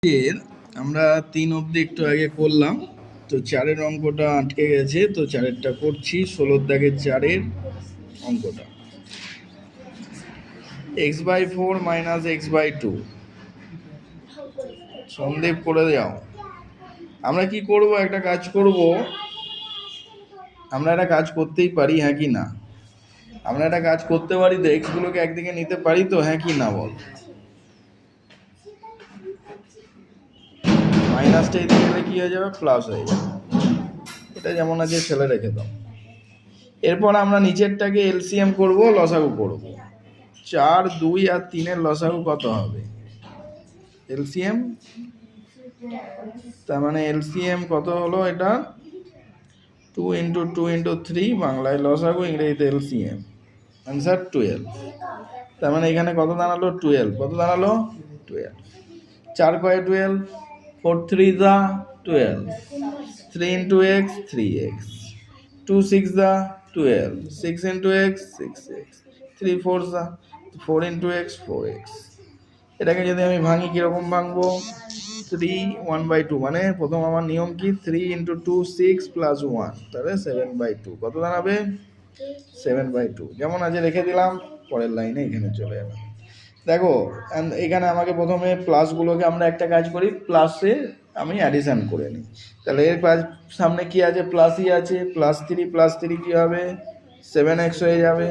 এর আমরা 3 অবধি একটু আগে করলাম, তো 4-এর অঙ্কটা আটকে গেছে, তো 4-এরটা করছি। 16 দাগের 4-এর অঙ্কটা, x/4 মাইনাস x/2। সন্দেহ করে যাও। আমরা কি করব, একটা কাজ করব, আমরা একটা কাজ করতেই পারি, হ্যাঁ কি না? আমরা একটা কাজ করতে পারি তো, এক্স গুলোকে একদিকে নিতে পারি তো, হ্যাঁ কি না বল? মাইনাসটা এদিকে গেলে কি হয়ে যাবে, প্লাস হয়ে যাবে। এটা যেমন আছে ফেলে রেখে দাও। এরপর আমরা নিচেরটাকে এলসিএম করব, লসাগু করব। 4, 2 আর 3-এর লসাগু কত হবে? এলসিএম, তার মানে এলসিএম কত হলো? এটা 2 × 2 × 3, বাংলায় লসাগু, ইংরেজিতে এলসিএম। অ্যান্সার 12। তার মানে এখানে কত দাঁড়ালো? 12। কত দাঁড়ালো? 12। 4 কয়ে 12, 4 3 দা 12, 3 × x 3x, 2 6 দা 12, 6 × x 6x, 3 4 দা 4 × x 4x। এটাকে যদি আমি ভাঙি, কিরকম ভাঙবো? 3 1/2, মানে প্রথম আমার নিয়ম কি, 3 × 2 6 প্লাস 1, তাহলে 7/2। কত দাঁড়াবে? 7/2। যেমন আজ রেখে দিলাম, পরের লাইনে এখানে চলে যাবে। দেখো এখানে আমাকে প্রথমে প্লাসগুলোকে, আমরা একটা কাজ করি, প্লাসে আমি অ্যাডিশন করে নিই। তাহলে এর সামনে কি আছে? প্লাসই আছে। +3 কি হবে? 7x হয়ে যাবে।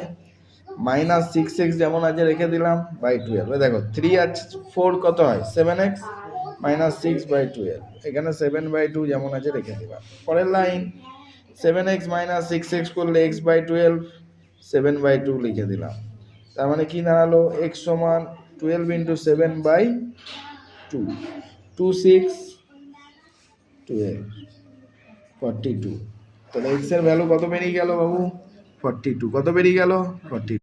মাইনাস 6x যেমন আছে রেখে দিলাম, /12। দেখো 3 আর 4 কত হয়? 7x, minus 6/12। এখানে 7/2 যেমন আছে রেখে দিলাম। পরের লাইন, 7x মাইনাস 6x করলে x/12, 7/2 লিখে দিলাম। তার মানে কি দাঁড়ালো? x সমান 12 × 7/2, 2 6 12, 42। তাহলে x এর ভ্যালু কত বেরিয়ে গেল বাবু? 42। কত বেরিয়ে গেল? 42।